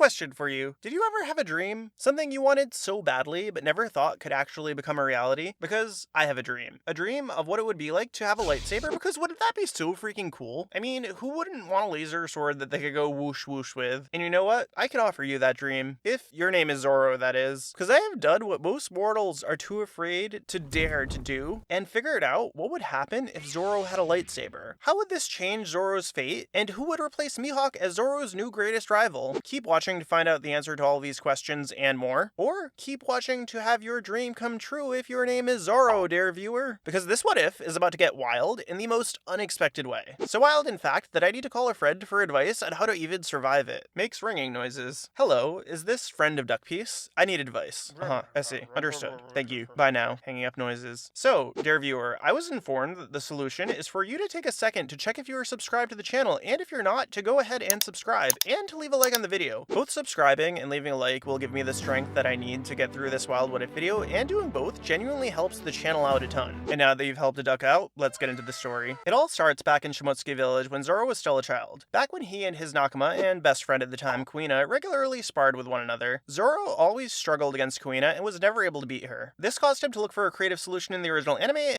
Question for you. Did you ever have a dream? Something you wanted so badly but never thought could actually become a reality? Because I have a dream. A dream of what it would be like to have a lightsaber, because wouldn't that be so freaking cool? I mean, who wouldn't want a laser sword that they could go whoosh whoosh with? And you know what? I can offer you that dream. If your name is Zoro, that is. Because I have done what most mortals are too afraid to dare to do, and figured out what would happen if Zoro had a lightsaber. How would this change Zoro's fate? And who would replace Mihawk as Zoro's new greatest rival? Keep watching to find out the answer to all these questions and more. Or keep watching to have your dream come true if your name is Zoro, dear viewer. Because this what if is about to get wild in the most unexpected way. So wild, in fact, that I need to call a friend for advice on how to even survive it. Makes ringing noises. Hello, is this friend of DuckPiece? I need advice. I see. Understood. Thank you. Bye now. Hanging up noises. So, dear viewer, I was informed that the solution is for you to take a second to check if you are subscribed to the channel, and if you're not, to go ahead and subscribe, and to leave a like on the video. Both subscribing and leaving a like will give me the strength that I need to get through this wild what if video, and doing both genuinely helps the channel out a ton. And now that you've helped a duck out, let's get into the story. It all starts back in Shimotsuki Village when Zoro was still a child. Back when he and his Nakama and best friend at the time, Kuina, regularly sparred with one another, Zoro always struggled against Kuina and was never able to beat her. This caused him to look for a creative solution in the original anime.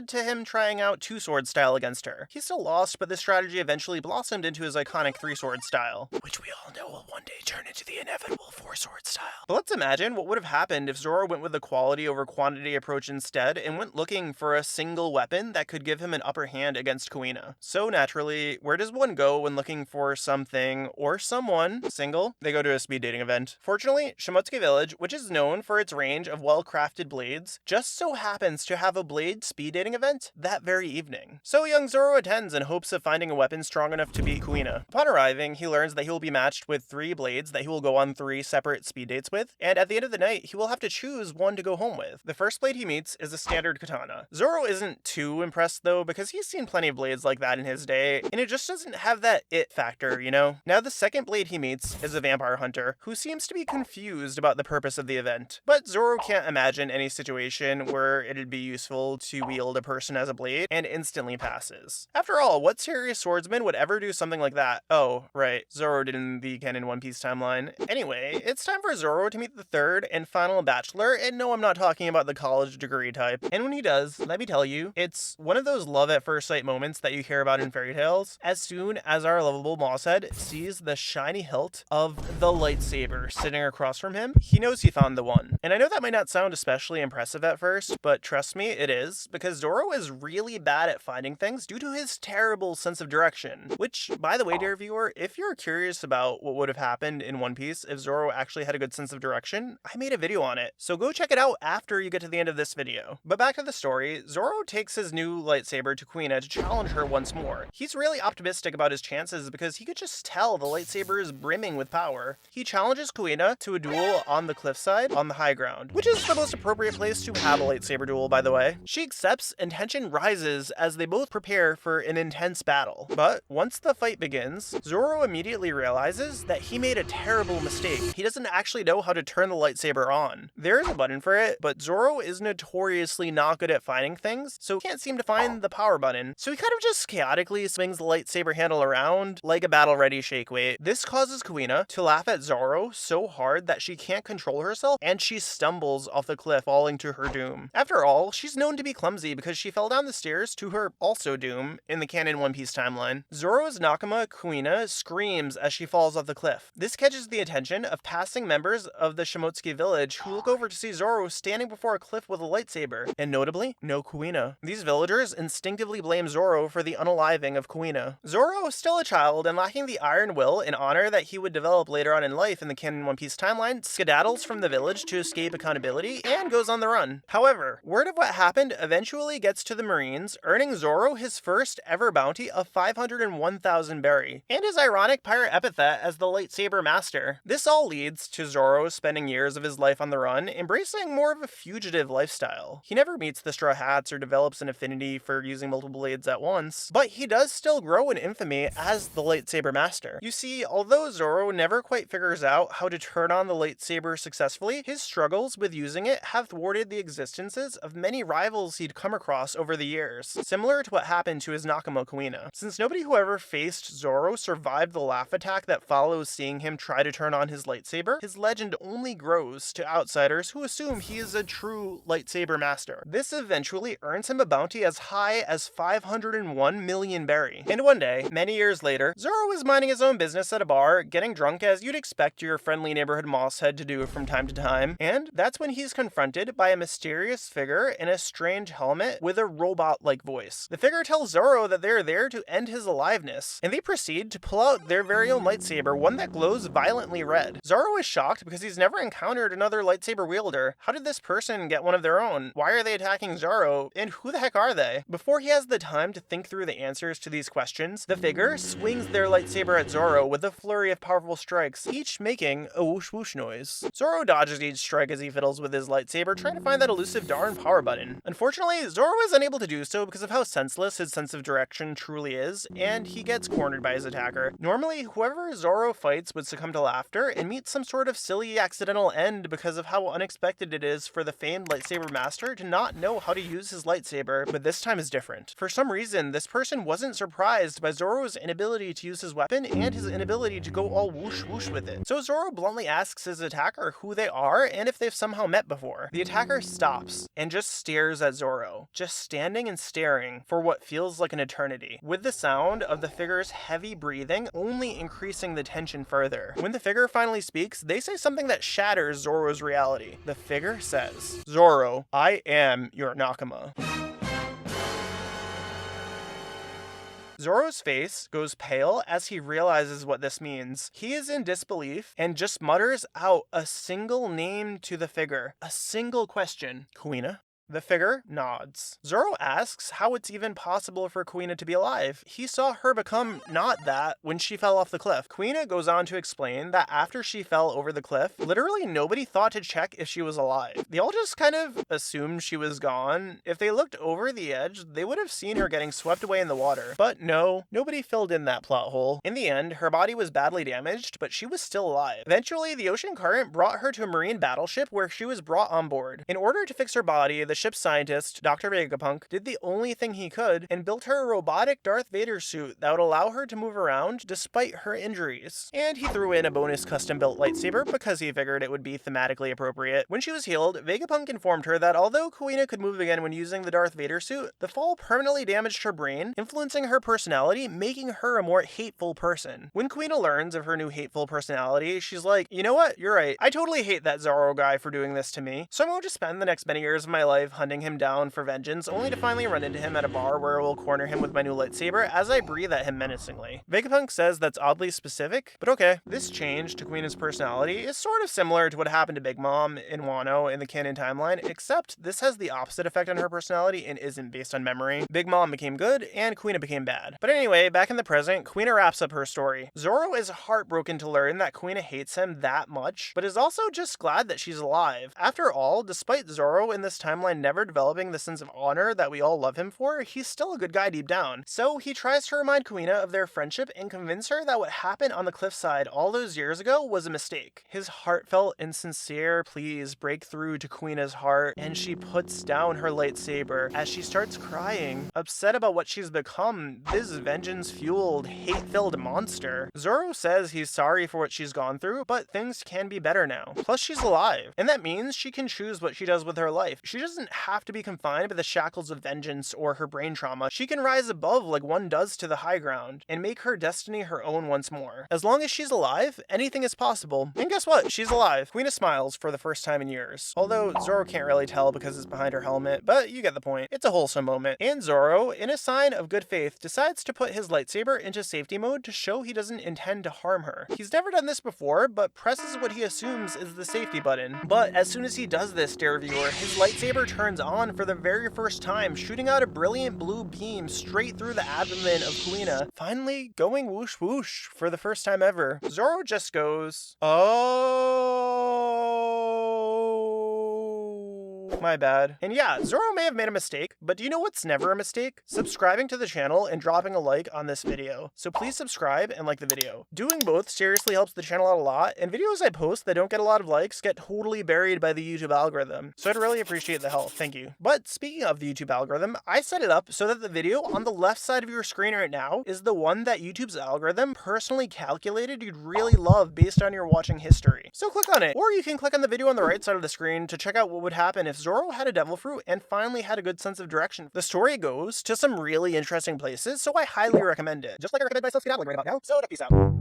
To him trying out two-sword style against her. He still lost, but this strategy eventually blossomed into his iconic three-sword style, which we all know will one day turn into the inevitable four-sword style. But let's imagine what would have happened if Zoro went with the quality over quantity approach instead, and went looking for a single weapon that could give him an upper hand against Kuina. So naturally, where does one go when looking for something or someone single? They go to a speed dating event. Fortunately, Shimotsuki Village, which is known for its range of well-crafted blades, just so happens to have a blade speed dating event that very evening. So young Zoro attends in hopes of finding a weapon strong enough to beat Kuina. Upon arriving, he learns that he will be matched with 3 blades that he will go on 3 separate speed dates with, and at the end of the night, he will have to choose one to go home with. The first blade he meets is a standard katana. Zoro isn't too impressed though, because he's seen plenty of blades like that in his day, and it just doesn't have that it factor, you know? Now the second blade he meets is a vampire hunter, who seems to be confused about the purpose of the event. But Zoro can't imagine any situation where it'd be useful to wield a person as a blade, and instantly passes. After all, what serious swordsman would ever do something like that? Oh, right, Zoro did in the canon One Piece timeline. Anyway, it's time for Zoro to meet the third and final bachelor, and no, I'm not talking about the college degree type. And when he does, let me tell you, it's one of those love at first sight moments that you hear about in fairy tales. As soon as our lovable Mosshead sees the shiny hilt of the lightsaber sitting across from him, he knows he found the one. And I know that might not sound especially impressive at first, but trust me, it is, because Zoro is really bad at finding things due to his terrible sense of direction. Which, by the way, dear viewer, if you're curious about what would have happened in One Piece if Zoro actually had a good sense of direction, I made a video on it, so go check it out after you get to the end of this video. But back to the story, Zoro takes his new lightsaber to Kuina to challenge her once more. He's really optimistic about his chances because he could just tell the lightsaber is brimming with power. He challenges Kuina to a duel on the cliffside on the high ground, which is the most appropriate place to have a lightsaber duel, by the way. She accepts, and tension rises as they both prepare for an intense battle. But once the fight begins, Zoro immediately realizes that he made a terrible mistake. He doesn't actually know how to turn the lightsaber on. There is a button for it, but Zoro is notoriously not good at finding things, so he can't seem to find the power button. So he kind of just chaotically swings the lightsaber handle around like a battle-ready shake weight. This causes Kuina to laugh at Zoro so hard that she can't control herself, and she stumbles off the cliff, falling to her doom. After all, she's known to be clumsy because she fell down the stairs to her also doom in the canon One Piece timeline. Zoro's Nakama, Kuina, screams as she falls off the cliff. This catches the attention of passing members of the Shimotsuki village who look over to see Zoro standing before a cliff with a lightsaber, and notably, no Kuina. These villagers instinctively blame Zoro for the unaliving of Kuina. Zoro, still a child and lacking the iron will and honor that he would develop later on in life in the canon One Piece timeline, skedaddles from the village to escape accountability and goes on the run. However, word of what happened eventually gets to the the Marines, earning Zoro his first ever bounty of 501,000 berry, and his ironic pirate epithet as the Lightsaber Master. This all leads to Zoro spending years of his life on the run, embracing more of a fugitive lifestyle. He never meets the Straw Hats or develops an affinity for using multiple blades at once, but he does still grow in infamy as the Lightsaber Master. You see, although Zoro never quite figures out how to turn on the lightsaber successfully, his struggles with using it have thwarted the existences of many rivals he'd come across over the years, similar to what happened to his Nakama Kuina. Since nobody who ever faced Zoro survived the laugh attack that follows seeing him try to turn on his lightsaber, his legend only grows to outsiders who assume he is a true lightsaber master. This eventually earns him a bounty as high as 501 million berry. And one day, many years later, Zoro is minding his own business at a bar, getting drunk as you'd expect your friendly neighborhood mosshead to do from time to time, and that's when he's confronted by a mysterious figure in a strange helmet with a robot-like voice. The figure tells Zoro that they're there to end his aliveness, and they proceed to pull out their very own lightsaber, one that glows violently red. Zoro is shocked because he's never encountered another lightsaber wielder. How did this person get one of their own? Why are they attacking Zoro? And who the heck are they? Before he has the time to think through the answers to these questions, the figure swings their lightsaber at Zoro with a flurry of powerful strikes, each making a whoosh whoosh noise. Zoro dodges each strike as he fiddles with his lightsaber, trying to find that elusive darn power button. Unfortunately, Zoro is unable to do so because of how senseless his sense of direction truly is, and he gets cornered by his attacker. Normally, whoever Zoro fights would succumb to laughter and meet some sort of silly accidental end because of how unexpected it is for the famed lightsaber master to not know how to use his lightsaber, but this time is different. For some reason, this person wasn't surprised by Zoro's inability to use his weapon and his inability to go all whoosh whoosh with it. So Zoro bluntly asks his attacker who they are and if they've somehow met before. The attacker stops and just stares at Zoro, just standing and staring for what feels like an eternity, with the sound of the figure's heavy breathing only increasing the tension further. When the figure finally speaks, they say something that shatters Zoro's reality. The figure says, "Zoro, I am your Nakama." Zoro's face goes pale as he realizes what this means. He is in disbelief and just mutters out a single name to the figure. A single question. Kuina? The figure nods. Zoro asks how it's even possible for Kuina to be alive. He saw her become not that when she fell off the cliff. Kuina goes on to explain that after she fell over the cliff, literally nobody thought to check if she was alive. They all just kind of assumed she was gone. If they looked over the edge, they would have seen her getting swept away in the water. But no, nobody filled in that plot hole. In the end, her body was badly damaged, but she was still alive. Eventually, the ocean current brought her to a marine battleship where she was brought on board. In order to fix her body, the ship's scientist, Dr. Vegapunk, did the only thing he could and built her a robotic Darth Vader suit that would allow her to move around despite her injuries. And he threw in a bonus custom-built lightsaber because he figured it would be thematically appropriate. When she was healed, Vegapunk informed her that although Kuina could move again when using the Darth Vader suit, the fall permanently damaged her brain, influencing her personality, making her a more hateful person. When Kuina learns of her new hateful personality, she's like, you know what? You're right. I totally hate that Zoro guy for doing this to me. So I'm going to spend the next many years of my life hunting him down for vengeance, only to finally run into him at a bar where I will corner him with my new lightsaber as I breathe at him menacingly. Vegapunk says that's oddly specific, but okay. This change to Kuina's personality is sort of similar to what happened to Big Mom in Wano in the canon timeline, except this has the opposite effect on her personality and isn't based on memory. Big Mom became good, and Kuina became bad. But anyway, back in the present, Kuina wraps up her story. Zoro is heartbroken to learn that Kuina hates him that much, but is also just glad that she's alive. After all, despite Zoro in this timeline never developing the sense of honor that we all love him for, he's still a good guy deep down. So he tries to remind Kuina of their friendship and convince her that what happened on the cliffside all those years ago was a mistake. His heartfelt and sincere pleas break through to Kuina's heart, and she puts down her lightsaber as she starts crying, upset about what she's become, this vengeance-fueled, hate-filled monster. Zoro says he's sorry for what she's gone through, but things can be better now. Plus, she's alive, and that means she can choose what she does with her life. She doesn't have to be confined by the shackles of vengeance or her brain trauma. She can rise above like one does to the high ground and make her destiny her own once more. As long as she's alive, anything is possible. And guess what? She's alive. Kuina smiles for the first time in years. Although Zoro can't really tell because it's behind her helmet, but you get the point. It's a wholesome moment. And Zoro, in a sign of good faith, decides to put his lightsaber into safety mode to show he doesn't intend to harm her. He's never done this before, but presses what he assumes is the safety button. But as soon as he does this, dear viewer, his lightsaber turns on for the very first time, shooting out a brilliant blue beam straight through the abdomen of Kuina, finally going whoosh whoosh for the first time ever. Zoro just goes, oh, my bad. And yeah, Zoro may have made a mistake, but do you know what's never a mistake? Subscribing to the channel and dropping a like on this video. So please subscribe and like the video. Doing both seriously helps the channel out a lot, and videos I post that don't get a lot of likes get totally buried by the YouTube algorithm. So I'd really appreciate the help, thank you. But speaking of the YouTube algorithm, I set it up so that the video on the left side of your screen right now is the one that YouTube's algorithm personally calculated you'd really love based on your watching history. So click on it, or you can click on the video on the right side of the screen to check out what would happen if Zoro had a devil fruit and finally had a good sense of direction. The story goes to some really interesting places, so I highly recommend it. Just like I recommend myself skedaddling right about now, so DuckPiece out.